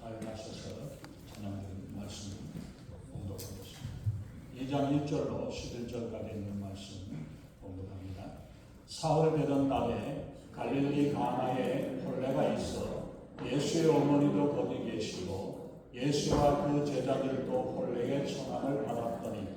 가일하셔서 찬양드린 말씀 공독하겠습니다. 2장 1절로 11절까지 있는 말씀 공독합니다. 사흘 되던 날에 갈릴리 가나에 혼례가 있어 예수의 어머니도 거기 계시고 예수와 그 제자들도 혼례의 청함을 받았더니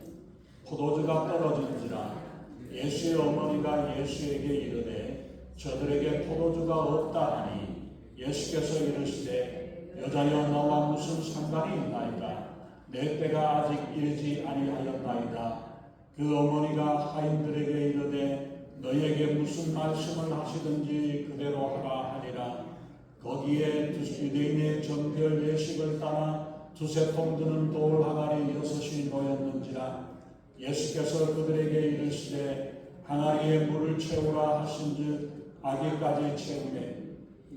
포도주가 떨어진지라 예수의 어머니가 예수에게 이르되 저들에게 포도주가 없다 하니 예수께서 이르시되 여자여 너와 무슨 상관이 있나이까 내 때가 아직 이르지 아니하였나이다. 그 어머니가 하인들에게 이르되 너희에게 무슨 말씀을 하시든지 그대로 하라 하니라. 거기에 유대인의 정결 예식을 따라 두세 통 드는 돌 항아리 6이 놓였는지라. 예수께서 그들에게 이르시되 항아리에 물을 채우라 하신즉 아기까지 채우매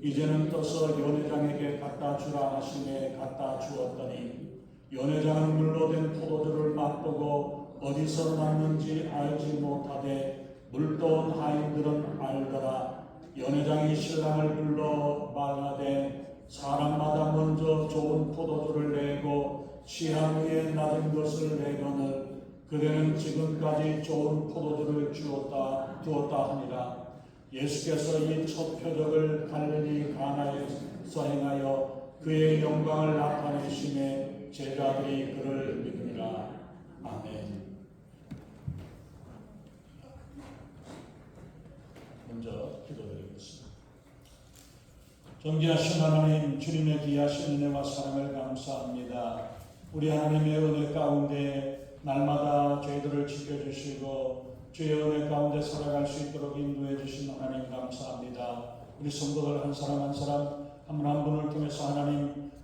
이제는 떠서 연회장에게 갖다 주라 하시매 갖다 주었더니 연회장은 물로 된 포도주를 맛보고 어디서 났는지 알지 못하되 물도온 하인들은 알더라. 연회장이 신랑을 불러 말하되 사람마다 먼저 좋은 포도주를 내고 취한 후에 낮은 것을 내거늘 그대는 지금까지 좋은 포도주를 두었다 하니라. 예수께서 이 첫 표적을 갈릴리 가나에서 행하여 그의 영광을 나타내심에 제자들이 그를 믿으니라. 아멘. 먼저 기도드리겠습니다. 존귀하신 하나님, 주님의 귀하신 은혜와 사랑을 감사합니다. 우리 하나님의 은혜 가운데 날마다 저희들을 지켜주시고 주의 은혜 가운데 살아갈 수 있도록 인도해 주신 하나님 감사합니다. 우리 성도들 한 사람 한 사람 한 분 한 분을 통해서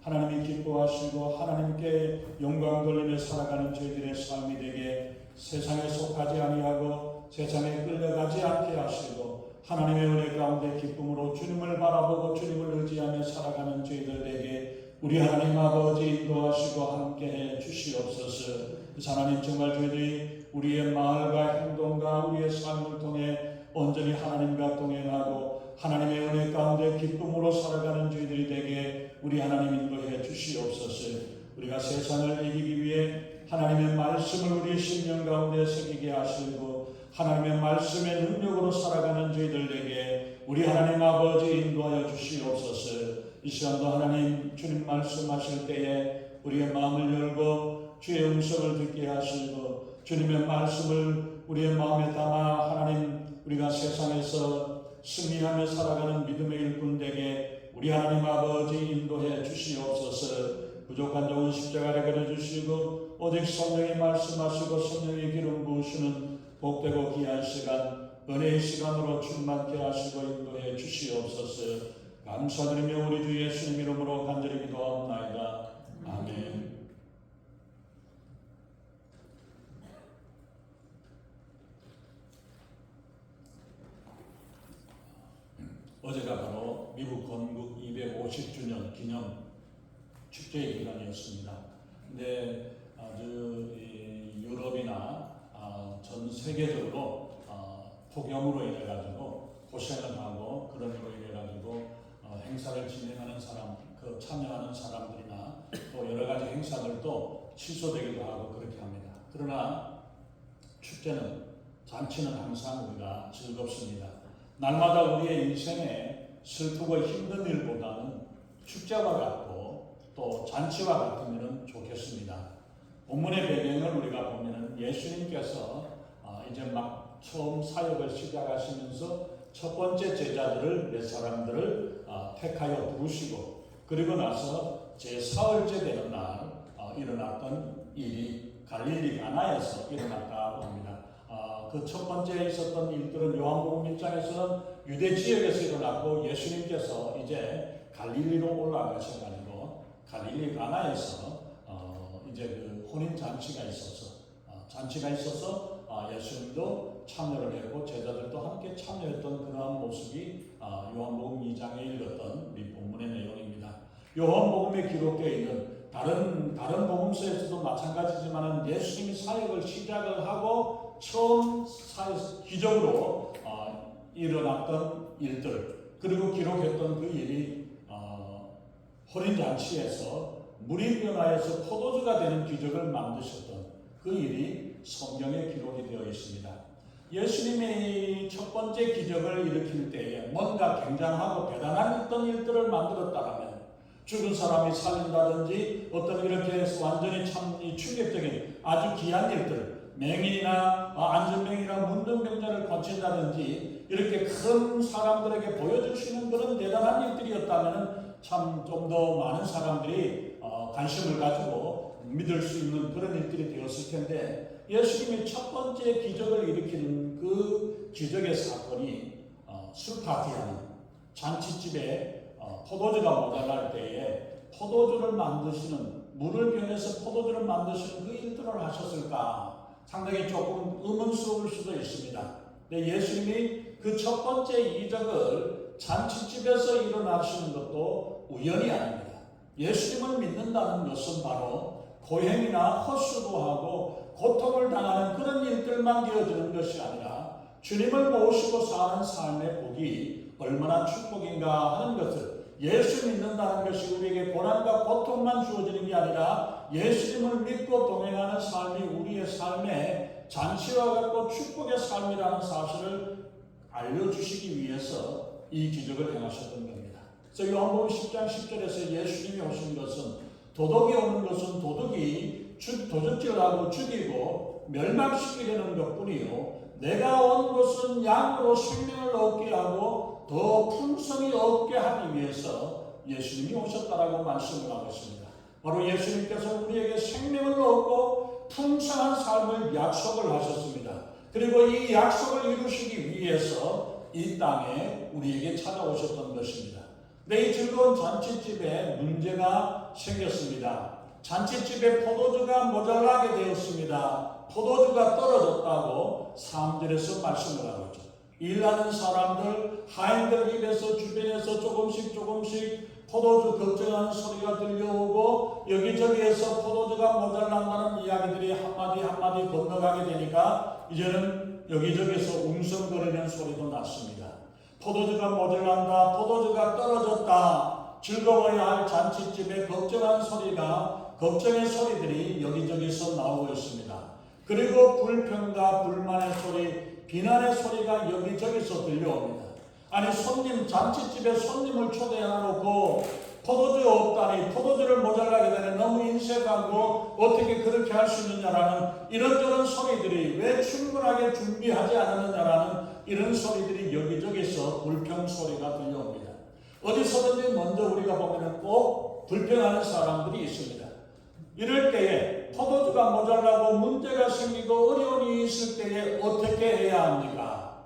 하나님이 기뻐하시고 하나님께 영광 돌리며 살아가는 저희들의 삶이 되게 세상에 속하지 아니하고 세상에 끌려가지 않게 하시고 하나님의 은혜 가운데 기쁨으로 주님을 바라보고 주님을 의지하며 살아가는 저희들에게 우리 하나님 아버지 인도하시고 함께해 주시옵소서. 하나님 정말 저희들이 우리의 말과 행동과 우리의 삶을 통해 온전히 하나님과 동행하고 하나님의 은혜 가운데 기쁨으로 살아가는 저희들이 되게 우리 하나님 인도해 주시옵소서. 우리가 세상을 이기기 위해 하나님의 말씀을 우리의 심령 가운데 새기게 하시고 하나님의 말씀의 능력으로 살아가는 저희들에게 우리 하나님 아버지 인도하여 주시옵소서. 이 시간도 하나님 주님 말씀하실 때에 우리의 마음을 열고 주의 음성을 듣게 하시고 주님의 말씀을 우리의 마음에 담아 하나님 우리가 세상에서 승리하며 살아가는 믿음의 일꾼에게 우리 하나님 아버지 인도해 주시옵소서. 부족한 종은 십자가를 그려주시고 오직 성령이 말씀하시고 성령이 기름 부으시는 복되고 귀한 시간 은혜의 시간으로 충만케 하시고 인도해 주시옵소서. 감사드리며 우리 주 예수님 이름으로 간절히 기도하옵나이다. 아멘. 어제가 바로 미국 건국 250주년 기념 축제의 기간이었습니다. 근데 아주 유럽이나 전 세계적으로 폭염으로 인해 가지고 고생을 하고 그런 일로 인해 가지고 행사를 진행하는 사람, 참여하는 사람들이나 또 여러 가지 행사들도 취소되기도 하고 그렇게 합니다. 그러나 축제는 잔치는 항상 우리가 즐겁습니다. 날마다 우리의 인생에 슬프고 힘든 일보다는 축제와 같고 또 잔치와 같으면 좋겠습니다. 본문의 배경을 우리가 보면 예수님께서 이제 막 처음 사역을 시작하시면서 첫 번째 제자들을 몇 사람들을 택하여 부르시고 그리고 나서 제4흘째 되는 날 일어났던 일이 갈릴리 가나에서 일어났다고 합니다. 그 첫 번째 있었던 일들은 요한복음 1장에서는 유대 지역에서 일어났고 예수님께서 이제 갈릴리로 올라가셔가지고 갈릴리 가나에서 이제 그 혼인 잔치가 있어서 예수님도 참여를 했고 제자들도 함께 참여했던 그러한 모습이 요한복음 2장에 읽었던 우리 본문의 내용입니다. 요한복음에 기록되어 있는 다른 복음서에서도 마찬가지지만 예수님이 사역을 시작을 하고 처음 기적으로 일어났던 일들 그리고 기록했던 그 일이 호린잔치에서 물이 변하여서 포도주가 되는 기적을 만드셨던 그 일이 성경에 기록이 되어 있습니다. 예수님이 첫 번째 기적을 일으킬 때에 뭔가 굉장하고 대단한 어떤 일들을 만들었다면, 죽은 사람이 살린다든지 어떤 이렇게 완전히 참 충격적인 아주 귀한 일들, 맹인이나 안전병이나 문둥병자를 고친다든지 이렇게 큰 사람들에게 보여줄 수 있는 그런 대단한 일들이었다면 참 좀 더 많은 사람들이 관심을 가지고 믿을 수 있는 그런 일들이 되었을 텐데, 예수님이 첫 번째 기적을 일으키는 그 기적의 사건이 술 파티하는 잔치집에 포도주가 모자랄 때에 포도주를 만드시는, 물을 변해서 포도주를 만드시는 그 일들을 하셨을까? 상당히 조금 의문스러울 수도 있습니다. 근데 예수님이 그 첫 번째 이적을 잔치집에서 일어나시는 것도 우연이 아닙니다. 예수님을 믿는다는 것은 바로 고행이나 헛수도 하고 고통을 당하는 그런 일들만 되어지는 것이 아니라 주님을 모시고 사는 삶의 복이 얼마나 축복인가 하는 것을, 예수 믿는다는 것이 우리에게 고난과 고통만 주어지는 게 아니라 예수님을 믿고 동행하는 삶이 우리의 삶의 잔치와 같고 축복의 삶이라는 사실을 알려주시기 위해서 이 기적을 행하셨던 겁니다. 그래서 요한복음 10장 10절에서 예수님이 오신 것은, 도둑이 오는 것은 도둑이 도적질하고 죽이고 멸망시키려는 것뿐이요 내가 온 것은 양으로 생명을 얻게 하고 더 풍성히 얻게 하기 위해서 예수님이 오셨다라고 말씀을 하고 있습니다. 바로 예수님께서 우리에게 생명을 얻고 풍성한 삶을 약속을 하셨습니다. 그리고 이 약속을 이루시기 위해서 이 땅에 우리에게 찾아오셨던 것입니다. 근데 이 즐거운 잔치집에 문제가 생겼습니다. 잔치집에 포도주가 모자라게 되었습니다. 포도주가 떨어졌다고 3절에서 말씀을 하고 있죠. 일하는 사람들, 하인들 입에서 주변에서 조금씩 포도주 걱정하는 소리가 들려오고 여기저기에서 포도주가 모자란다는 이야기들이 한마디 건너가게 되니까 이제는 여기저기에서 웅성거리는 소리도 났습니다. 포도주가 모자란다, 포도주가 떨어졌다, 즐거워야 할 잔치집에 걱정의 소리들이 여기저기서 나오고 있습니다. 그리고 불평과 불만의 소리, 비난의 소리가 여기저기서 들려옵니다. 아니, 잔치집에 손님을 초대해놓고 포도주 없다니, 포도주를 모자라게 되네, 너무 인색하고 어떻게 그렇게 할 수 있느냐라는 이런저런 소리들이, 왜 충분하게 준비하지 않았느냐라는 이런 소리들이 여기저기서 불평 소리가 들려옵니다. 어디서든지 먼저 우리가 보면 꼭 불평하는 사람들이 있습니다. 이럴 때에 포도주가 모자라고 문제가 생기고 어려움이 있을 때에 어떻게 해야 합니까?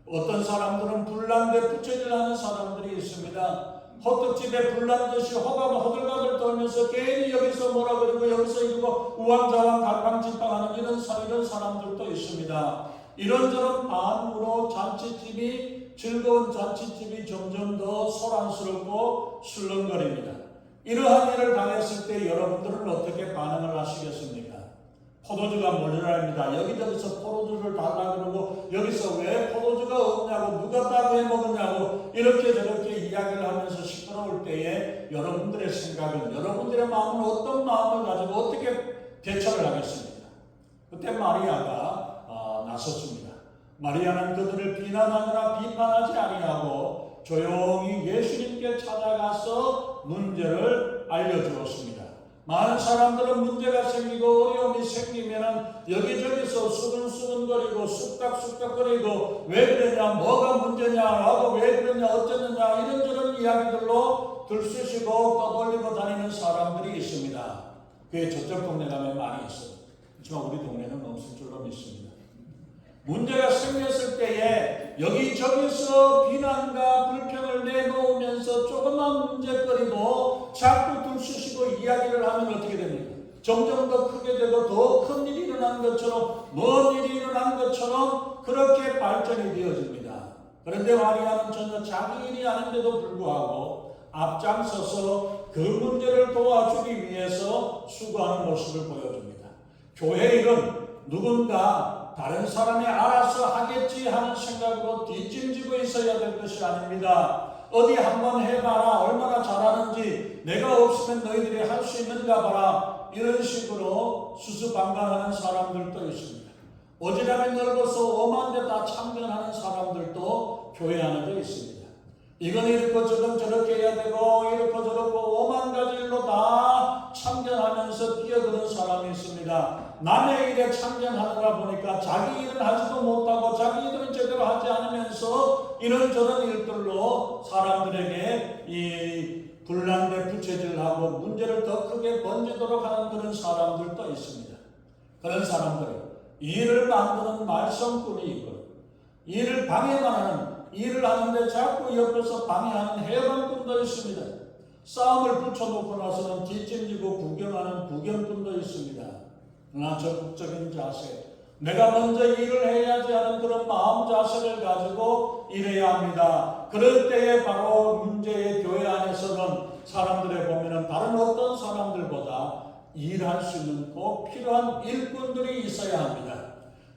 어떤 사람들은 불난데 부채질하는 사람들이 있습니다. 호떡집에 불난듯이 호들갑을 떨면서 괜히 여기서 뭐라 그러고 여기서 이러고 우왕좌왕 갈팡질팡하는 이런 사람들도 있습니다. 이런저런 반응으로 즐거운 잔치집이 점점 더 소란스럽고 술렁거립니다. 이러한 일을 당했을 때 여러분들은 어떻게 반응을 하시겠습니까? 포도주가 모자랍니다. 여기저기서 포도주를 달라고 그러고 여기서 왜 포도주가 없냐고, 누가 따로 해먹었냐고 이렇게 저렇게 이야기를 하면서 시끄러울 때에 여러분들의 생각은, 여러분들의 마음은 어떤 마음을 가지고 어떻게 대처를 하겠습니까? 그때 마리아가 나섰습니다. 마리아는 그들을 비난하거나 비판하지 아니하고 조용히 예수님께 찾아가서 문제를 알려주었습니다. 많은 사람들은 문제가 생기고 어려움이 생기면은 여기저기서 수근수근거리고 쑥닥쑥닥거리고 왜 그러냐, 뭐가 문제냐, 하고 왜 그러냐, 어쩌느냐 이런저런 이야기들로 들쑤시고 떠돌리고 다니는 사람들이 있습니다. 그게 저쪽 동네 가면 많이 있어요. 하지만 우리 동네는 없을 줄로 믿습니다. 문제가 생겼을 때에 여기저기서 비난과 불평을 내놓으면서 조그만 문제거리도 자꾸 들쑤시고 이야기를 하면 어떻게 됩니까? 점점 더 크게 되고 더 큰 일이 일어난 것처럼, 먼 일이 일어난 것처럼 그렇게 발전이 되어집니다. 그런데 마리아는 전혀 자기 일이 아닌데도 불구하고 앞장서서 그 문제를 도와주기 위해서 수고하는 모습을 보여줍니다. 교회 일은 누군가 다른 사람이 알아서 하겠지 하는 생각으로 뒷짐지고 있어야 될 것이 아닙니다. 어디 한번 해봐라, 얼마나 잘하는지 내가 없으면 너희들이 할 수 있는가 봐라. 이런 식으로 수수방관하는 사람들도 있습니다. 오지랖이 넓어서 오만 데 다 참견하는 사람들도 교회 안에도 있습니다. 이건 이렇고 저건 저렇게 해야 되고 이렇고 저렇고 오만 가지 일로 다 참견하면서 뛰어드는 사람이 있습니다. 남의 일에 참견하느라 보니까 자기 일은 하지도 못하고 자기 일은 제대로 하지 않으면서 이런저런 일들로 사람들에게 이 불난데 부채질하고 문제를 더 크게 번지도록 하는 그런 사람들도 있습니다. 그런 사람들은 일을 만드는 말썽꾼이 있고 일을 방해만 하는 일을 하는데 자꾸 옆에서 방해하는 해방꾼도 있습니다. 싸움을 붙여놓고 나서는 뒷짐지고 구경하는 구경꾼도 있습니다. 그러나 적극적인 자세, 내가 먼저 일을 해야지 하는 그런 마음 자세를 가지고 일해야 합니다. 그럴 때에 바로 문제의 교회 안에서는 사람들에 보면은 다른 어떤 사람들보다 일할 수 있는 꼭 필요한 일꾼들이 있어야 합니다.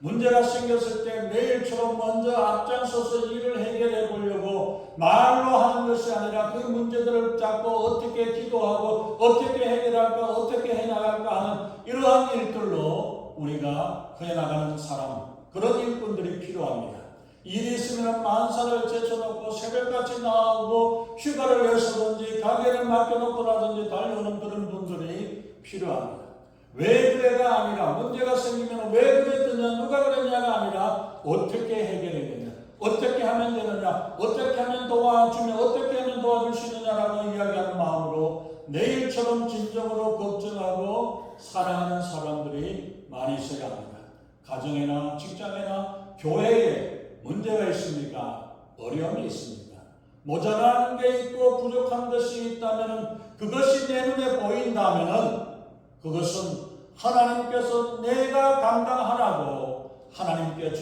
문제가 생겼을 때 매일처럼 먼저 앞장서서 일을 해결해 보려고 말로 하는 것이 아니라 그 문제들을 잡고 어떻게 기도하고 어떻게 해결할까 어떻게 해나갈까 하는 이러한 일들로 우리가 해나가는 사람, 그런 일꾼들이 필요합니다. 일이 있으면 만사를 제쳐놓고 새벽같이 나오고 휴가를 내서든지 가게를 맡겨놓고라든지 달려오는 그런 분들이 필요합니다. 왜 그래가 아니라 문제가 생기면 왜 그랬느냐 누가 그랬냐가 아니라 어떻게 해결해야겠냐 어떻게 하면 되느냐 어떻게 하면 도와주면 어떻게 하면 도와줄 수 있느냐라고 이야기하는 마음으로 내일처럼 진정으로 걱정하고 사랑하는 사람들이 많이 있어야 합니다. 가정이나 직장이나 교회에 문제가 있습니까? 어려움이 있습니까? 모자라는 게 있고 부족한 것이 있다면 그것이 내 눈에 보인다면 그것은 하나님께서 내가 감당하라고 하나님께서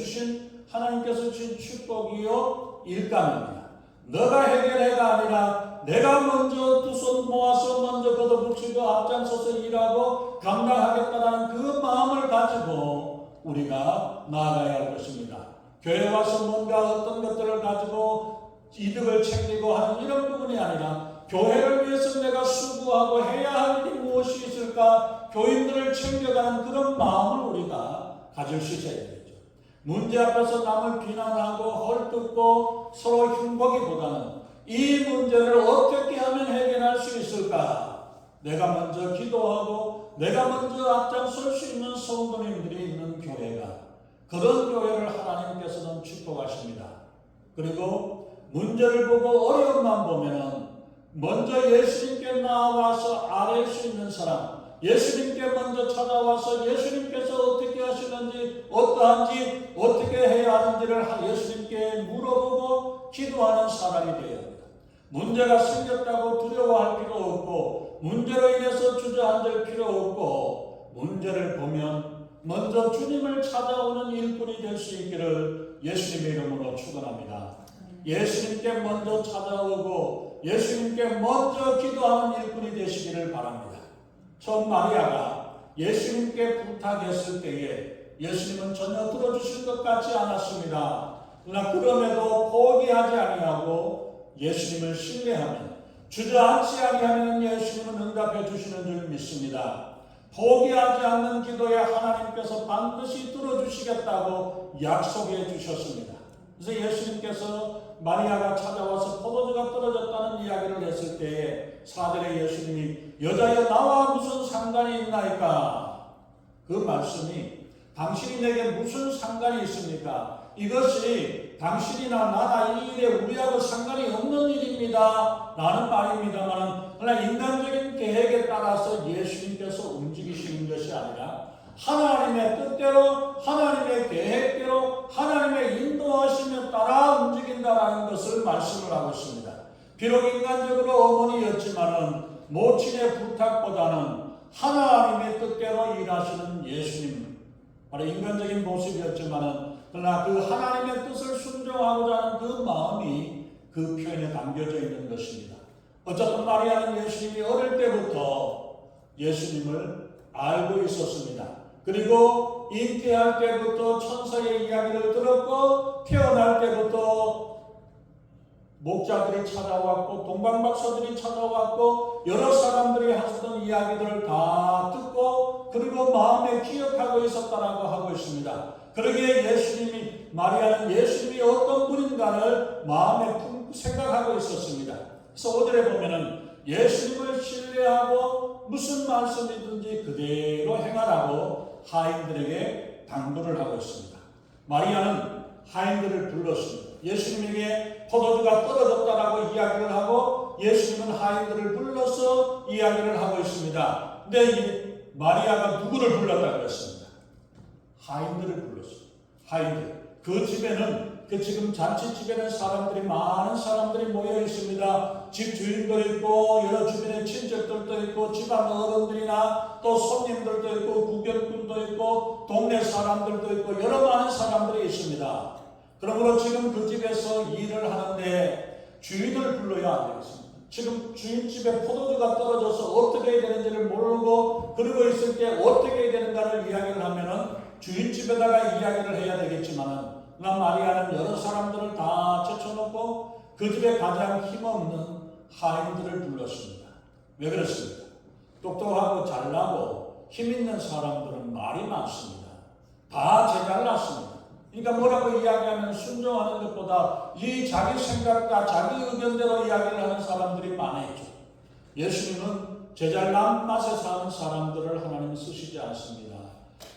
주신 축복이요 일감입니다. 너가 해결해가 아니라 내가 먼저 두 손 모아서 먼저 걷어붙이고 앞장서서 일하고 감당하겠다는 그 마음을 가지고 우리가 나아가야 할 것입니다. 교회 와서 뭔가 어떤 것들을 가지고 이득을 챙기고 하는 이런 부분이 아니라 교회를 위해서 내가 수고하고 해야 할 일이 무엇이 있을까? 교인들을 챙겨가는 그런 마음을 우리가 가질 수 있어야 되겠죠. 문제 앞에서 남을 비난하고 헐뜯고 서로 흉보기보다는 이 문제를 어떻게 하면 해결할 수 있을까? 내가 먼저 기도하고 내가 먼저 앞장설 수 있는 성도님들이 있는 교회가, 그런 교회를 하나님께서는 축복하십니다. 그리고 문제를 보고 어려움만 보면은 먼저 예수님께 나와서 아뢰 수 있는 사람, 예수님께 먼저 찾아와서 예수님께서 어떻게 하시는지 어떠한지 어떻게 해야 하는지를 예수님께 물어보고 기도하는 사람이 되어야 합니다. 문제가 생겼다고 두려워할 필요 없고 문제로 인해서 주저앉을 필요 없고 문제를 보면 먼저 주님을 찾아오는 일꾼이 될 수 있기를 예수님의 이름으로 축원합니다. 예수님께 먼저 찾아오고 예수님께 먼저 기도하는 일꾼이 되시기를 바랍니다. 처음 마리아가 예수님께 부탁했을 때에 예수님은 전혀 들어주실 것 같지 않았습니다. 그러나 그럼에도 포기하지 아니하고 예수님을 신뢰하면, 주저앉지 아니하면 예수님은 응답해 주시는 줄 믿습니다. 포기하지 않는 기도에 하나님께서 반드시 들어주시겠다고 약속해 주셨습니다. 그래서 예수님께서 마리아가 찾아와서 포도주가 떨어졌다는 이야기를 했을 때에 사절에 예수님이 여자여 나와 무슨 상관이 있나이까? 그 말씀이 당신이 내게 무슨 상관이 있습니까? 이것이 당신이나 나나 이 일에 우리하고 상관이 없는 일입니다 라는 말입니다만, 그러나 인간적인 계획에 따라서 예수님께서 움직이시는 것이 아니라 하나님의 뜻대로 하나님의 계획대로 하나님의 인도하심에 따라 움직인다라는 것을 말씀을 하고 있습니다. 비록 인간적으로 어머니였지만은 모친의 부탁보다는 하나님의 뜻대로 일하시는 예수님, 바로 인간적인 모습이었지만은 그러나 그 하나님의 뜻을 순종하고자 하는 그 마음이 그 표현에 담겨져 있는 것입니다. 어쨌든 마리아는 예수님이 어릴 때부터 예수님을 알고 있었습니다. 그리고 잉태할 때부터 천사의 이야기를 들었고 태어날 때부터 목자들이 찾아왔고 동방박사들이 찾아왔고 여러 사람들이 하셨던 이야기들을 다 듣고 그리고 마음에 기억하고 있었다라고 하고 있습니다. 그러기에 마리아는 예수님이 어떤 분인가를 마음에 생각하고 있었습니다. 그래서 5절에 보면은 예수님을 신뢰하고 무슨 말씀이든지 그대로 행하라고 하인들에게 당부를 하고 있습니다. 마리아는 하인들을 불렀습니다. 예수님에게 포도주가 떨어졌다라고 이야기를 하고 예수님은 하인들을 불러서 이야기를 하고 있습니다. 근데 이 마리아가 누구를 불렀다고 했습니다. 하인들을 불렀습니다. 하인들. 그 집에는 지금 잔치집에는 많은 사람들이 모여 있습니다. 집 주인도 있고 여러 주변의 친척들도 있고 집안 어른들이나 또 손님들도 있고 구경꾼도 있고 동네 사람들도 있고 여러 많은 사람들이 있습니다. 그러므로 지금 그 집에서 일을 하는데 주인을 불러야 안 되겠습니다. 지금 주인집에 포도주가 떨어져서 어떻게 해야 되는지를 모르고 그러고 있을 때 어떻게 해야 되는가를 이야기를 하면은 주인집에다가 이야기를 해야 되겠지만은 마리아는 여러 사람들을 다 제쳐놓고 그 집에 가장 힘없는 하인들을 불렀습니다. 왜 그렇습니까? 똑똑하고 잘나고 힘있는 사람들은 말이 많습니다. 다 제잘났습니다. 그러니까 뭐라고 이야기하면 순종하는 것보다 이 자기 생각과 자기 의견대로 이야기를 하는 사람들이 많았죠. 예수님은 제잘난 맛에 사는 사람들을 하나님 쓰시지 않습니다.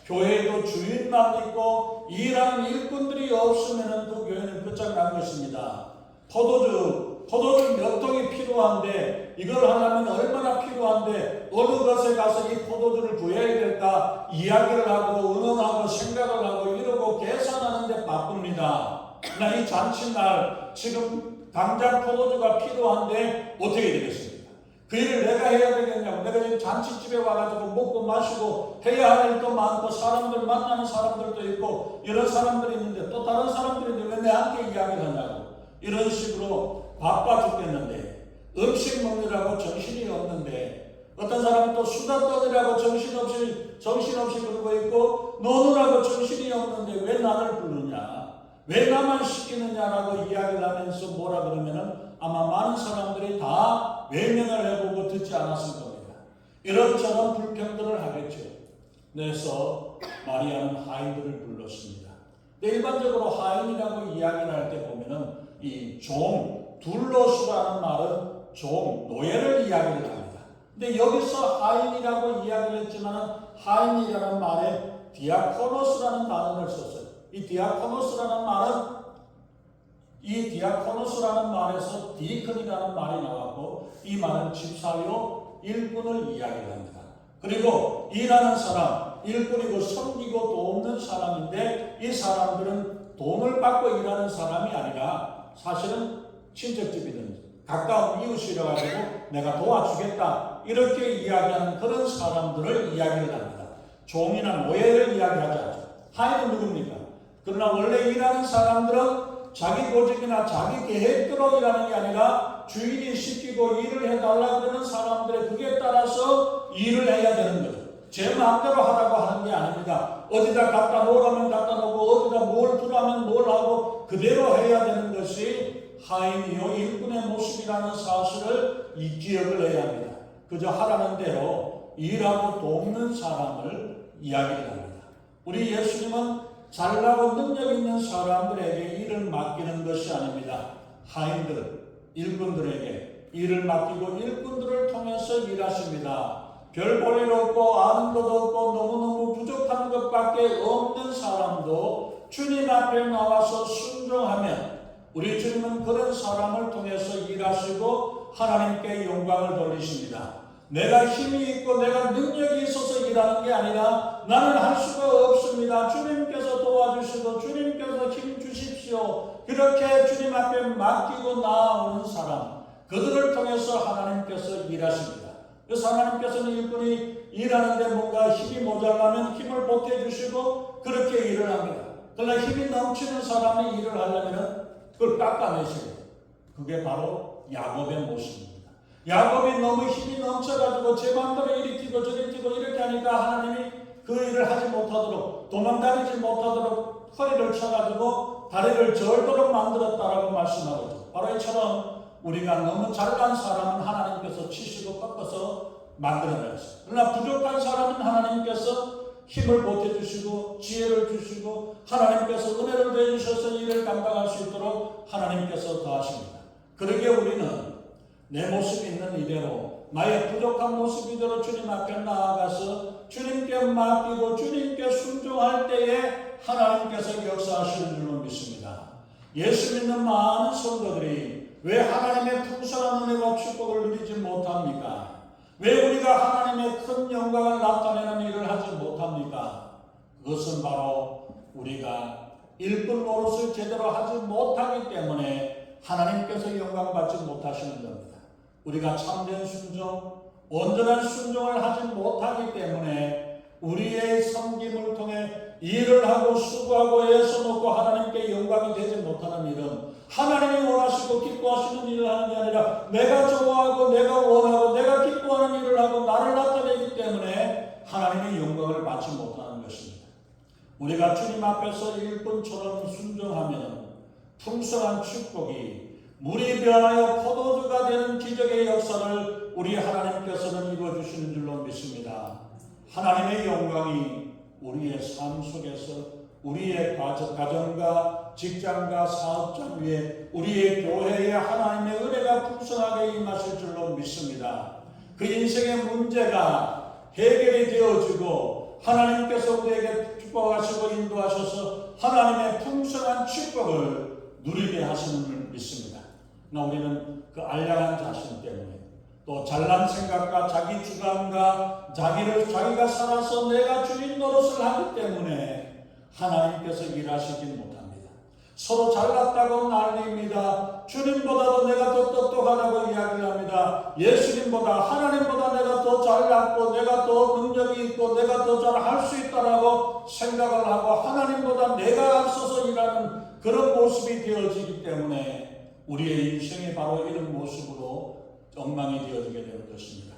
교회도 주인만 있고 일하는 일꾼들이 없으면 그 교회는 끝장난 것입니다. 포도주 몇 통이 필요한데 이걸 하려면 얼마나 필요한데 어느 곳에 가서 이 포도주를 구해야 될까 이야기를 하고 의논하고 생각을 하고 이러고 계산하는데 바쁩니다. 나 이 잔칫날 지금 당장 포도주가 필요한데 어떻게 되겠습니까? 그 일을 내가 해야 되겠냐고. 내가 지금 잔치집에 와가지고 먹고 마시고 해야 할 일도 많고 사람들 만나는 사람들도 있고 이런 사람들이 있는데 또 다른 사람들인데 왜 내한테 이야기를 하냐고. 이런 식으로 바빠 죽겠는데 음식 먹느라고 정신이 없는데 어떤 사람은 또 수다 떠느라고 정신없이 그러고 있고 노느라고 정신이 없는데 왜 나를 부르냐. 왜 나만 시키느냐라고 이야기를 하면서 뭐라 그러면은 아마 많은 사람들이 다 외면을 해보고 듣지 않았을 겁니다. 이런저런 불평들을 하겠죠. 그래서 마리아는 하인들을 불렀습니다. 근데 일반적으로 하인이라고 이야기를 할 때 보면은 이 둘로스라는 말은 노예를 이야기를 합니다. 근데 여기서 하인이라고 이야기를 했지만은 하인이라는 말에 디아코노스라는 단어를 썼어요. 이 디아코노스라는 말에서 디이컨이라는 말이 나왔고 이 말은 집사요 일꾼을 이야기를 합니다. 그리고 일하는 사람, 일꾼이고 섬기고 돕는 사람인데 이 사람들은 돈을 받고 일하는 사람이 아니라 사실은 친척집이든 가까운 이웃이라 가지고 내가 도와주겠다 이렇게 이야기하는 그런 사람들을 이야기를 합니다. 종이나 노예를 이야기하지 않죠. 하인은 누굽니까? 그러나 원래 일하는 사람들은 자기 고집이나 자기 계획대로 일하는 게 아니라 주인이 시키고 일을 해달라 그러는 사람들의 그게 따라서 일을 해야 되는 거죠. 제 마음대로 하라고 하는 게 아닙니다. 어디다 갖다 놓으라면 갖다 놓고 어디다 뭘 두라면 뭘 하고 그대로 해야 되는 것이 하인이요 일꾼의 모습이라는 사실을 이 기억을 해야 합니다. 그저 하라는 대로 일하고 돕는 사람을 이야기를 합니다. 우리 예수님은 잘나고 능력 있는 사람들에게 일을 맡기는 것이 아닙니다. 하인들, 일꾼들에게 일을 맡기고 일꾼들을 통해서 일하십니다. 별 볼 일 없고 아는 것 없고 너무너무 부족한 것밖에 없는 사람도 주님 앞에 나와서 순종하면 우리 주님은 그런 사람을 통해서 일하시고 하나님께 영광을 돌리십니다. 내가 힘이 있고 내가 능력이 있어서 일하는 게 아니라 나는 할 수가 없습니다. 주님께서 도와주시고 주님께서 힘 주십시오. 그렇게 주님 앞에 맡기고 나오는 사람, 그들을 통해서 하나님께서 일하십니다. 그래서 하나님께서는 일꾼이 일하는데 뭔가 힘이 모자라면 힘을 보태주시고 그렇게 일을 합니다. 그러나 힘이 넘치는 사람이 일을 하려면 그걸 깎아내시고 그게 바로 야곱의 모습입니다. 야곱이 너무 힘이 넘쳐가지고 제 마음대로 이리 뛰고 저리 뛰고 이렇게 하니까 하나님이 그 일을 하지 못하도록 도망다니지 못하도록 허리를 쳐가지고 다리를 절도록 만들었다라고 말씀하거든요. 바로 이처럼 우리가 너무 잘난 사람은 하나님께서 치시고 꺾어서 만들어내셨어요. 그러나 부족한 사람은 하나님께서 힘을 보태주시고 지혜를 주시고 하나님께서 은혜를 더해주셔서 일을 감당할 수 있도록 하나님께서 더하십니다. 그러기에 우리는 내 모습이 있는 이대로 나의 부족한 모습 이대로 주님 앞에 나아가서 주님께 맡기고 주님께 순종할 때에 하나님께서 역사하시는 줄로 믿습니다. 예수 믿는 많은 성도들이 왜 하나님의 풍성한 은혜와 축복을 누리지 못합니까? 왜 우리가 하나님의 큰 영광을 나타내는 일을 하지 못합니까? 그것은 바로 우리가 일꾼 노릇을 제대로 하지 못하기 때문에 하나님께서 영광 받지 못하시는 겁니다. 우리가 참된 순종, 온전한 순종을 하지 못하기 때문에 우리의 섬김을 통해 일을 하고 수고하고 애써놓고 하나님께 영광이 되지 못하는 일은 하나님이 원하시고 기뻐하시는 일을 하는 게 아니라 내가 좋아하고 내가 원하고 내가 기뻐하는 일을 하고 나를 나타내기 때문에 하나님의 영광을 받지 못하는 것입니다. 우리가 주님 앞에서 일꾼처럼 순종하면 풍성한 축복이 물이 변하여 포도주가 되는 기적의 역사를 우리 하나님께서는 이루어주시는 줄로 믿습니다. 하나님의 영광이 우리의 삶 속에서 우리의 가정과 직장과 사업장 위에 우리의 교회에 하나님의 은혜가 풍성하게 임하실 줄로 믿습니다. 그 인생의 문제가 해결이 되어지고 하나님께서 우리에게 축복하시고 인도하셔서 하나님의 풍성한 축복을 누리게 하시는 줄 믿습니다. 그러나 우리는 그 알량한 자신 때문에 또 잘난 생각과 자기 주관과 자기가 살아서 내가 주인 노릇을 하기 때문에 하나님께서 일하시지 못합니다. 서로 잘났다고 난리입니다. 주님보다도 내가 더 똑똑하다고 이야기를 합니다. 예수님보다 하나님보다 내가 더 잘났고 내가 더 능력이 있고 내가 더 잘 할 수 있다라고 생각을 하고 하나님보다 내가 앞서서 일하는 그런 모습이 되어지기 때문에 우리의 인생이 바로 이런 모습으로 엉망이 되어지게 되는 것입니다.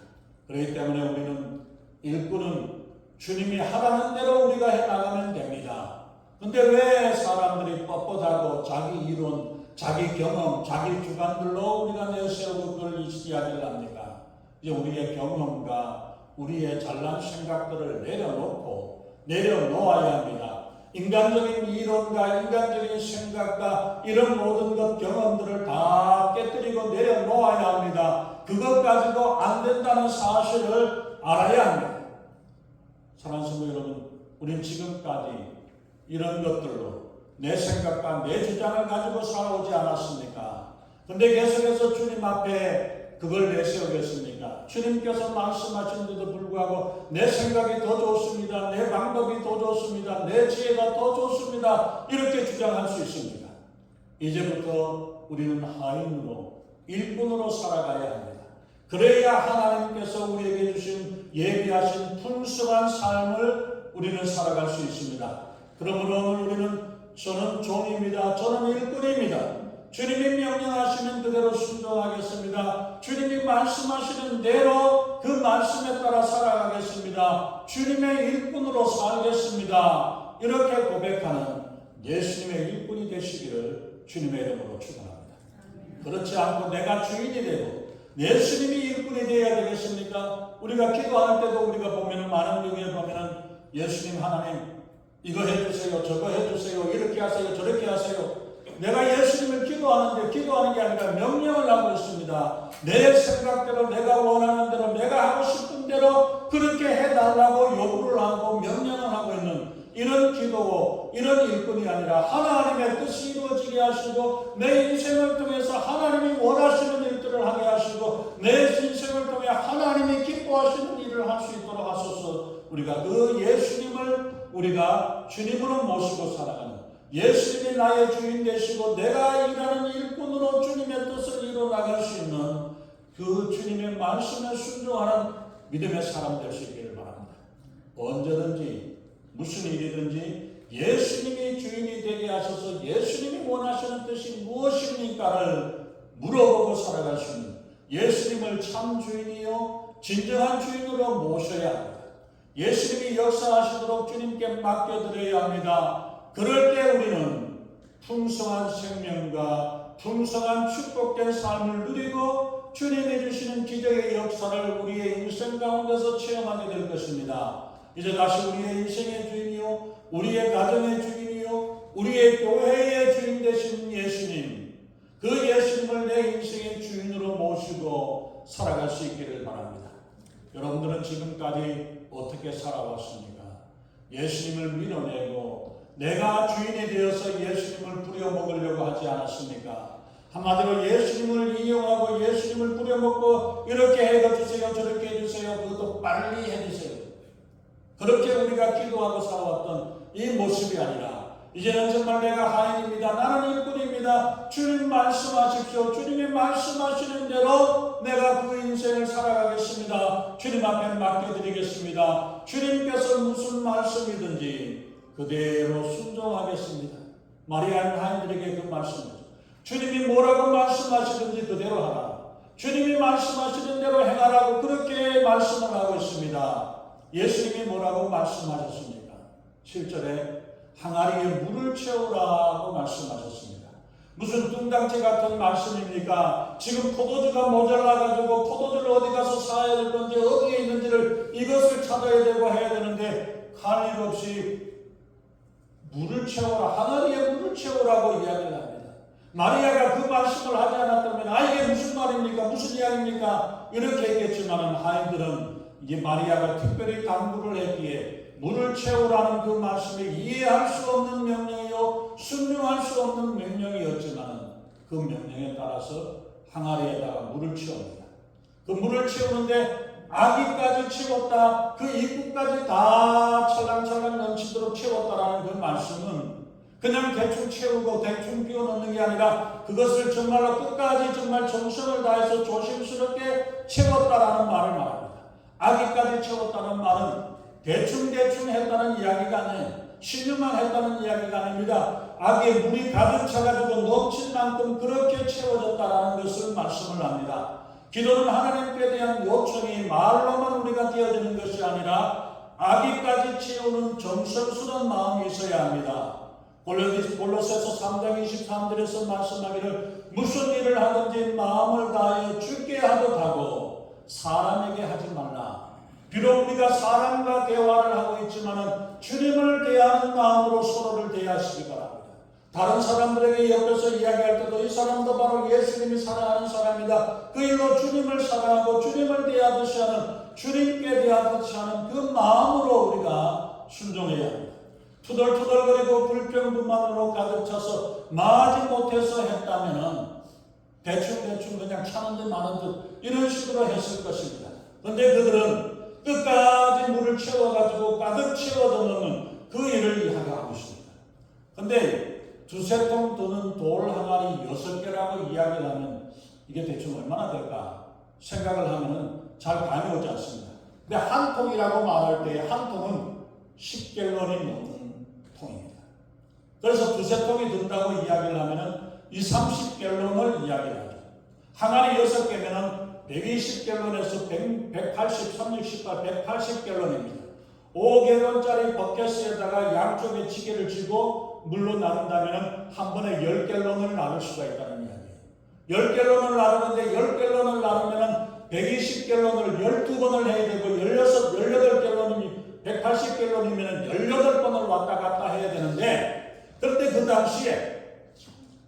그렇기 때문에 우리는 일꾼은 주님이 하라는 대로 우리가 해나가면 됩니다. 근데 왜 사람들이 뻣뻣하고 자기 이론, 자기 경험, 자기 주관들로 우리가 내세우고 그걸 이야기를 합니까? 이제 우리의 경험과 우리의 잘난 생각들을 내려놓아야 합니다. 인간적인 이론과 인간적인 생각과 이런 모든 것 경험들을 다 깨뜨리고 내려놓아야 합니다. 그것 가지고 안 된다는 사실을 알아야 합니다. 사랑하는 성도 여러분, 우리는 지금까지 이런 것들로 내 생각과 내 주장을 가지고 살아오지 않았습니까? 근데 계속해서 주님 앞에 그걸 내세우겠습니까? 주님께서 말씀하시는데도 불구하고 내 생각이 더 좋습니다. 내 방법이 더 좋습니다. 내 지혜가 더 좋습니다. 이렇게 주장할 수 있습니다. 이제부터 우리는 하인으로 일꾼으로 살아가야 합니다. 그래야 하나님께서 우리에게 주신 예비하신 풍성한 삶을 우리는 살아갈 수 있습니다. 그러므로 오늘 우리는 저는 종입니다. 저는 일꾼입니다. 주님이 명령하시는 그대로 순종하겠습니다. 주님이 말씀하시는 대로 그 말씀에 따라 살아가겠습니다. 주님의 일꾼으로 살겠습니다. 이렇게 고백하는 예수님의 일꾼이 되시기를 주님의 이름으로 축원합니다. 그렇지 않고 내가 주인이 되고 예수님이 일꾼이 되어야 되겠습니까? 우리가 기도할 때도 우리가 보면은 많은 경우에 보면은 예수님 하나님 이거 해주세요, 저거 해주세요, 이렇게 하세요, 저렇게 하세요. 내가 예수님을 기도하는 게 아니라 명령을 하고 있습니다. 내 생각대로 내가 원하는 대로 내가 하고 싶은 대로 그렇게 해달라고 요구를 하고 명령을 하고 있는 이런 기도고 이런 일꾼이 아니라 하나님의 뜻이 이루어지게 하시고 내 인생을 통해서 하나님이 원하시는 일들을 하게 하시고 내 인생을 통해 하나님이 기뻐하시는 일을 할 수 있도록 하소서. 우리가 그 예수님을 우리가 주님으로 모시고 살아가는 예수님이 나의 주인 되시고 내가 일하는 일꾼으로 주님의 뜻을 이루어나갈 수 있는 그 주님의 말씀에 순종하는 믿음의 사람 될 수 있기를 바랍니다. 언제든지 무슨 일이든지 예수님이 주인이 되게 하셔서 예수님이 원하시는 뜻이 무엇입니까를 물어보고 살아갈 수 있는 예수님을 참 주인이요 진정한 주인으로 모셔야 합니다. 예수님이 역사하시도록 주님께 맡겨드려야 합니다. 그럴 때 우리는 풍성한 생명과 풍성한 축복된 삶을 누리고 주님이 주시는 기적의 역사를 우리의 인생 가운데서 체험하게 될 것입니다. 이제 다시 우리의 인생의 주인이요, 우리의 가정의 주인이요, 우리의 교회의 주인 되신 예수님, 그 예수님을 내 인생의 주인으로 모시고 살아갈 수 있기를 바랍니다. 여러분들은 지금까지 어떻게 살아왔습니까? 예수님을 밀어내고 내가 주인이 되어서 예수님을 부려먹으려고 하지 않았습니까? 한마디로 예수님을 이용하고 예수님을 부려먹고 이렇게 해주세요, 저렇게 해주세요, 그것도 빨리 해주세요. 그렇게 우리가 기도하고 살아왔던 이 모습이 아니라 이제는 정말 내가 하인입니다. 나는 일꾼입니다. 주님 말씀하십시오. 주님이 말씀하시는 대로 내가 그 인생을 살아가겠습니다. 주님 앞에 맡겨드리겠습니다. 주님께서 무슨 말씀이든지 그대로 순종하겠습니다. 마리아는 하인들에게 그 말씀이죠. 주님이 뭐라고 말씀하시든지 그대로 하라. 주님이 말씀하시는 대로 행하라고 그렇게 말씀을 하고 있습니다. 예수님이 뭐라고 말씀하셨습니까? 7절에 항아리에 물을 채우라고 말씀하셨습니다. 무슨 뚱당체 같은 말씀입니까? 지금 포도주가 모자라가지고 포도주를 어디 가서 사야 될 건지 어디에 있는지를 이것을 찾아야 되고 해야 되는데 할 일 없이 물을 채우라, 항아리에 물을 채우라고 이야기를 합니다. 마리아가 그 말씀을 하지 않았다면 이게 무슨 말입니까? 무슨 이야기입니까? 이렇게 했겠지만 하인들은 이제 마리아가 특별히 당부를 했기에 물을 채우라는 그 말씀이 이해할 수 없는 명령이요 순종할 수 없는 명령이었지만 그 명령에 따라서 항아리에다가 물을 채웁니다. 그 물을 채우는데 아기까지 채웠다, 그 입구까지 다 찰랑찰랑 넘치도록 채웠다라는 그 말씀은 그냥 대충 채우고 대충 비워넣는 게 아니라 그것을 정말로 끝까지 정말 정성을 다해서 조심스럽게 채웠다라는 말을 말합니다. 아기까지 채웠다는 말은 대충 했다는 이야기가 아니에요. 신유만 했다는 이야기가 아닙니다. 아기에 물이 가득 차가지고 넘칠 만큼 그렇게 채워졌다라는 것을 말씀을 합니다. 기도는 하나님께 대한 요청이 말로만 우리가 되어지는 것이 아니라 아기까지 채우는 정성스러운 마음이 있어야 합니다. 골로새서 3장 23절에서 말씀하기를 무슨 일을 하든지 마음을 다하여 주께 하듯 하고 사람에게 하지 말라. 비록 우리가 사람과 대화를 하고 있지만 주님을 대하는 마음으로 서로를 대하시기 바랍니다. 다른 사람들에게 옆에서 이야기할 때도 이 사람도 바로 예수님이 사랑하는 사람이다. 그 일로 주님을 사랑하고 주님을 대하듯이 하는, 주님께 대하듯이 하는 그 마음으로 우리가 순종해야 합니다. 투덜투덜거리고 불평불만으로 가득 차서 마지 못해서 했다면 대충 그냥 차는 듯 마는 듯 이런 식으로 했을 것입니다. 그런데 그들은 끝까지 물을 채워가지고 가득 채워서 넣는 그 일을 하고 있습니다. 그런데 두세 통 드는 돌 항아리 6개라고 이야기를 하면 이게 대충 얼마나 될까 생각을 하면 잘 감이 오지 않습니다. 근데 한 통이라고 말할 때 한 통은 10갤런이 넘는 통입니다. 그래서 두세 통이 든다고 이야기를 하면 30갤런을 이야기를 하죠. 항아리 6개면 120갤런에서 180, 368, 180갤런입니다. 5갤런짜리 버켓에다가 양쪽에 지게를 쥐고 물로 나눈다면 한 번에 10갤런을 나눌 수가 있다는 이야기예요. 10갤런을 나누는데 10갤런을 나누면 120갤런을 12번을 해야 되고 18갤런이면 180갤런이면 18번을 왔다 갔다 해야 되는데, 그런데 그 당시에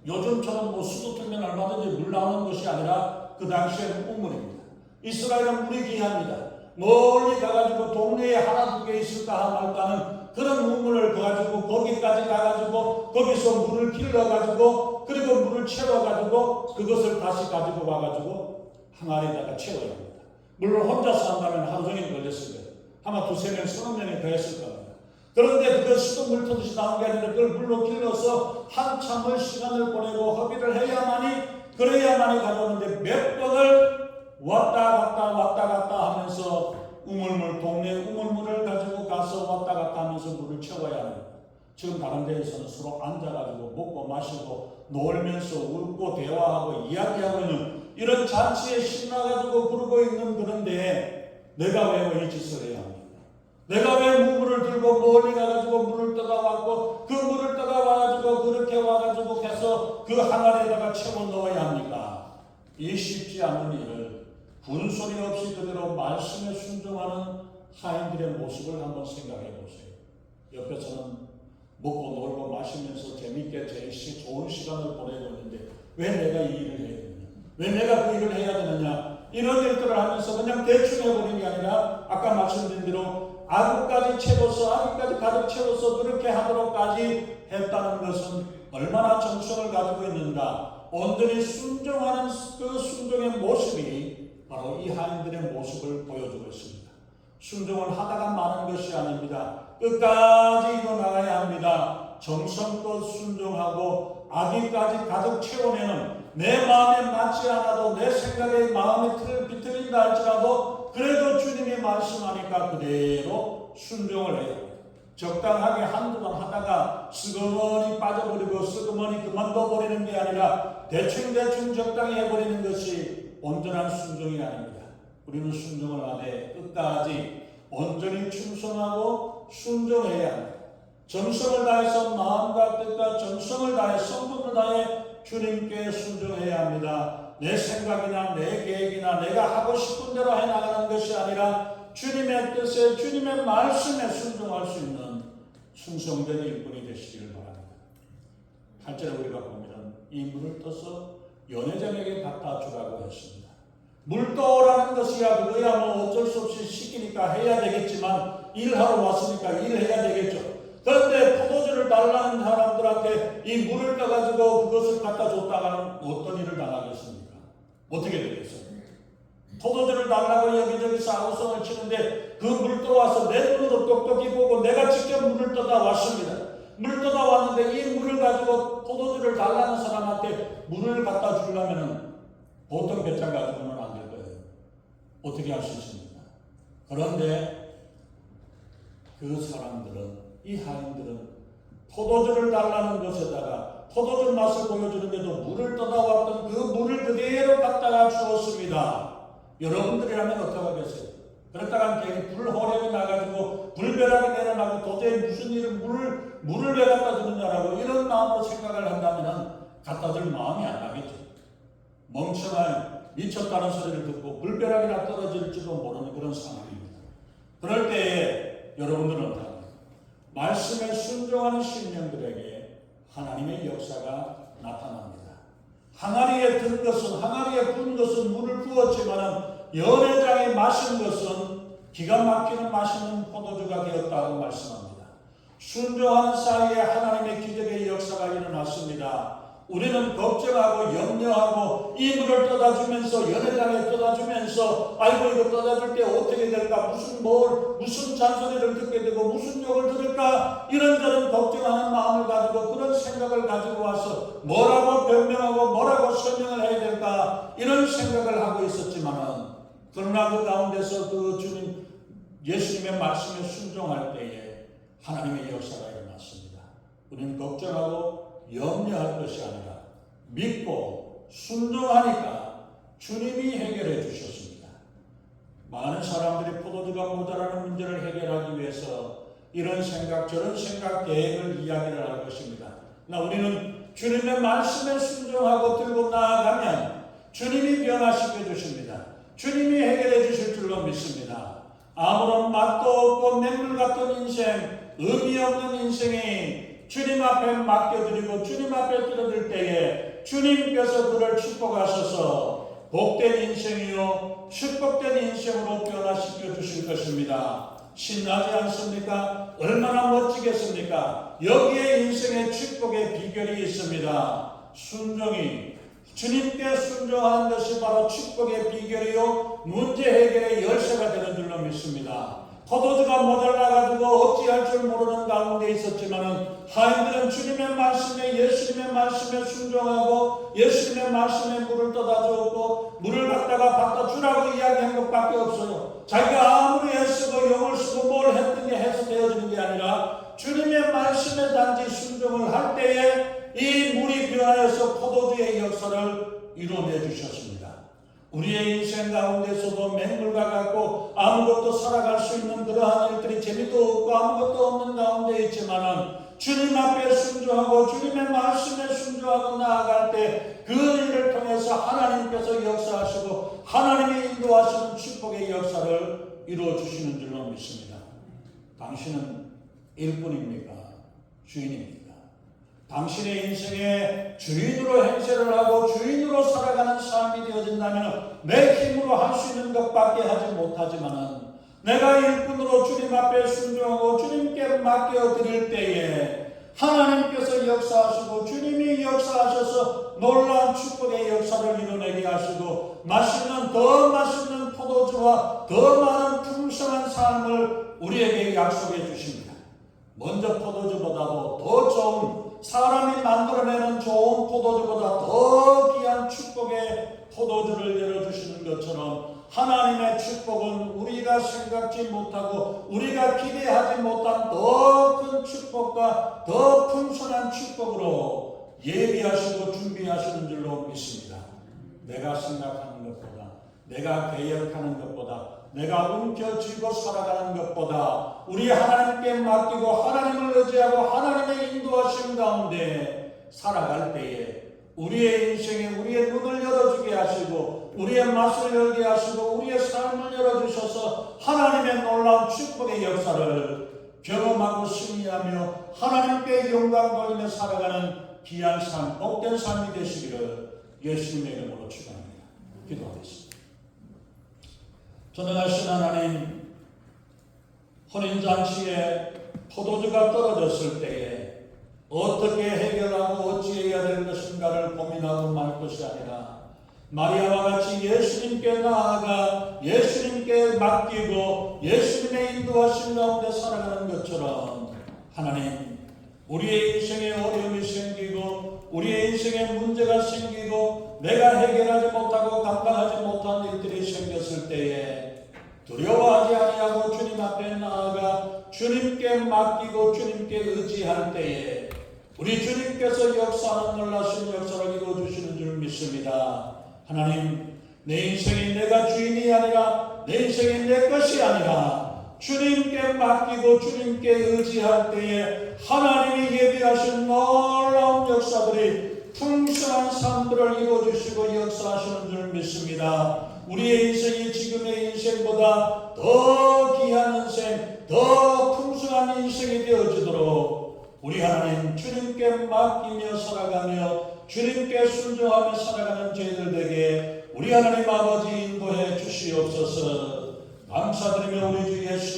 요즘처럼 수도 틀면 얼마든지 물 나오는 것이 아니라 그 당시에는 우물입니다. 이스라엘은 물이 귀합니다. 멀리 가가지고 동네에 하나 두 개 있을까 말까는 그런 우물을 가지고 거기까지 가가지고 거기서 물을 길러가지고 그리고 물을 채워가지고 그것을 다시 가지고 와가지고 항아리에다가 채워야 합니다. 물론 혼자서 한다면 하루 종일 걸렸을 거예요. 아마 두세 명, 30명이 더 했을 겁니다. 그런데 그걸 수돗물 터듯이 나온 게 아니라 그걸 물로 길러서 한참을 시간을 보내고 허비를 그래야만이 가져오는데 몇 번을 왔다 갔다 하면서 동네 우물물을 가지고 가서 왔다 갔다 하면서 물을 채워야 합니다. 지금 다른 데에서는 서로 앉아가지고 먹고 마시고 놀면서 웃고 대화하고 이야기하고 있는 이런 잔치에 신나가지고 부르고 있는 그런데 내가 왜 이 짓을 해야 합니까? 내가 왜 물을 들고 멀리 가가지고 물을 떠다 왔고 그 물을 떠다 와가지고 그렇게 와가지고 그 항아리에다가 채워 넣어야 합니까? 이 쉽지 않은 일을 군소리 없이 그대로 말씀에 순종하는 하인들의 모습을 한번 생각해 보세요. 옆에서는 먹고 놀고 마시면서 재밌게 좋은 시간을 보내고 있는데 왜 내가 이 일을 해야 되느냐? 왜 내가 그 일을 해야 되느냐? 이런 일들을 하면서 그냥 대충 해버리는 게 아니라 아까 말씀드린 대로 아구까지 가득 채워서 그렇게 하도록까지 했다는 것은 얼마나 정성을 가지고 있는가. 온전히 순종하는 그 순종의 모습이 바로 이 하인들의 모습을 보여주고 있습니다. 순종을 하다가 마는 것이 아닙니다. 끝까지 이뤄나가야 합니다. 정성껏 순종하고 아기까지 가득 채워내는, 내 마음에 맞지 않아도 내 생각에 마음의 틀을 비틀린다 할지라도 그래도 주님이 말씀하니까 그대로 순종을 해야 합니다. 적당하게 한두 번 하다가 슬그머니 빠져버리고 슬그머니 그만둬버리는 게 아니라 대충 적당히 해버리는 것이 온전한 순종이 아닙니다. 우리는 순종을 하되 끝까지 온전히 충성하고 순종해야 합니다. 정성을 다해서 마음과 뜻과 정성을 다해 성품을 다해 주님께 순종해야 합니다. 내 생각이나 내 계획이나 내가 하고 싶은 대로 해나가는 것이 아니라 주님의 뜻에 주님의 말씀에 순종할 수 있는 충성된 일꾼이 되시기를 바랍니다. 8절에 우리가 보면 이 물을 떠서 연회장에게 갖다 주라고 했습니다. 물 떠오라는 것이야 그거야 뭐 어쩔 수 없이 시키니까 해야 되겠지만 일하러 왔으니까 일해야 되겠죠. 그런데 포도주를 달라는 사람들한테 이 물을 떠가지고 그것을 갖다 줬다가는 어떤 일을 당하겠습니까? 어떻게 되겠어요? 포도주를 달라고 여기저기서 아우성을 치는데 그 물 떠와서 내 눈으로 똑똑히 보고 내가 직접 물을 떠다 왔습니다. 물 떠다 왔는데 이 물을 가지고 포도주를 달라는 사람한테 물을 갖다 주려면 보통 배짱 가지고는 안 될 거예요. 어떻게 할 수 있습니까? 그런데 그 사람들은, 이 하인들은 포도주를 달라는 것에다가 포도주 맛을 보여주는데도 물을 떠다 왔던 그 물을 그대로 갖다가 주었습니다. 여러분들이라면 어떡하겠어요? 그랬다가 불호령이 나가지고 불벼락이 내려나고 도저히 무슨 일을 물을 왜 갖다 주느냐라고 이런 마음으로 생각을 한다면 갖다 줄 마음이 안 나겠죠. 멍청한 미쳤다는 소리를 듣고 불벼락이나 떨어질지도 모르는 그런 상황입니다. 그럴 때에 여러분들은 어떡합니까? 말씀에 순종하는 신령들에게 하나님의 역사가 나타납니다. 항아리에 든 것은, 항아리에 분 것은 물을 부었지만 연회장에 마신 것은 기가 막히는 맛있는 포도주가 되었다고 말씀합니다. 순종하는 사이에 하나님의 기적의 역사가 일어났습니다. 우리는 걱정하고 염려하고 이 물을 떠다주면서 연회장에 떠다주면서 아이고 이거 떠다줄 때 어떻게 될까, 무슨 잔소리를 듣게 되고 무슨 욕을 들을까, 이런저런 걱정하는 마음을 가지고 그런 생각을 가지고 와서 뭐라고 변명하고 뭐라고 설명을 해야 될까 이런 생각을 하고 있었지만은, 그러나 그 가운데서 그 주님 예수님의 말씀에 순종할 때에 하나님의 역사가 일어났습니다. 우리는 걱정하고 염려할 것이 아니라 믿고 순종하니까 주님이 해결해 주셨습니다. 많은 사람들이 포도주가 모자라는 문제를 해결하기 위해서 이런 생각 저런 생각 계획을 이야기를 할 것입니다. 그러나 우리는 주님의 말씀에 순종하고 들고 나아가면 주님이 변화시켜 주십니다. 주님이 해결해 주실 줄로 믿습니다. 아무런 맛도 없고 맹물 같은 인생, 의미 없는 인생이 주님 앞에 맡겨드리고 주님 앞에 들어들 때에 주님께서 그를 축복하셔서 복된 인생이요 축복된 인생으로 변화시켜 주실 것입니다. 신나지 않습니까? 얼마나 멋지겠습니까? 여기에 인생의 축복의 비결이 있습니다. 순종이, 주님께 순종하는 것이 바로 축복의 비결이요 문제 해결의 열쇠가 되는 줄로 믿습니다. 포도주가 모자라가지고 어찌할 줄 모르는 가운데 있었지만은 하인들은 주님의 말씀에, 예수님의 말씀에 순종하고 예수님의 말씀에 물을 떠다 주었고 물을 갖다가 받다 주라고 이야기한 것밖에 없어요. 자기가 아무리 애쓰고 영을 쓰고 뭘 했던 게 해서 되어지는 게 아니라 주님의 말씀에 단지 순종을 할 때에 이 물이 변하여서 포도주의 역사를 이루어내 주셨습니다. 우리의 인생 가운데서도 맹물과 같고 아무것도 살아갈 수 있는 그러한 일들이 재미도 없고 아무것도 없는 가운데 있지만은 주님 앞에 순종하고 주님의 말씀에 순종하고 나아갈 때 그 일을 통해서 하나님께서 역사하시고 하나님의 인도하시는 축복의 역사를 이루어 주시는 줄로 믿습니다. 당신은 일꾼입니까? 주인입니까? 당신의 인생의 주인으로 행세를 하고 주인으로 살아가는 삶이 되어진다면 내 힘으로 할 수 있는 것밖에 하지 못하지만은 내가 일꾼으로 주님 앞에 순종하고 주님께 맡겨드릴 때에 하나님께서 역사하시고 주님이 역사하셔서 놀라운 축복의 역사를 이뤄내게 하시고 더 맛있는 포도주와 더 많은 풍성한 삶을 우리에게 약속해 주십니다. 먼저 포도주보다도 더 좋은, 사람이 만들어내는 좋은 포도주보다 더 귀한 축복의 포도주를 열어주시는 것처럼 하나님의 축복은 우리가 생각지 못하고 우리가 기대하지 못한 더 큰 축복과 더 풍성한 축복으로 예비하시고 준비하시는 줄로 믿습니다. 내가 생각하는 것보다, 내가 계획하는 것보다, 내가 움켜쥐고 살아가는 것보다 우리 하나님께 맡기고 하나님을 의지하고 하나님의 인도하심 가운데 살아갈 때에 우리의 인생에 우리의 눈을 열어주게 하시고 우리의 맛을 열게 하시고 우리의 삶을 열어주셔서 하나님의 놀라운 축복의 역사를 경험하고 승리하며 하나님께 영광 돌리며 살아가는 귀한 삶, 복된 삶이 되시기를 예수님의 이름으로 축원합니다. 기도하겠습니다. 전능하신 하나님, 혼인잔치에 포도주가 떨어졌을 때에 어떻게 해결하고 어찌해야 될 것인가를 고민하고 말 것이 아니라 마리아와 같이 예수님께 나아가 예수님께 맡기고 예수님의 인도하심 가운데 살아가는 것처럼 하나님, 우리의 인생에 어려움이 생기고 우리의 인생에 문제가 생기고 내가 해결하지 못하고 감당하지 못한 일들이 생겼을 때에 두려워하지 아니하고 주님 앞에 나아가 주님께 맡기고 주님께 의지할 때에 우리 주님께서 역사하는 놀라신 역사를 이루어주시는 줄 믿습니다. 하나님, 내 인생이 내가 주인이 아니라 내 인생이 내 것이 아니라 주님께 맡기고 주님께 의지할 때에 하나님이 예비하신 놀라운 역사들이 풍성한 삶들을 이루어주시고 역사하시는 줄 믿습니다. 우리의 인생이 지금의 인생보다 더 귀한 인생, 더 풍성한 인생이 되어지도록 우리 하나님 주님께 맡기며 살아가며 주님께 순종하며 살아가는 저희들에게 우리 하나님 아버지 인도해 주시옵소서. 감사드리며 우리 주 예수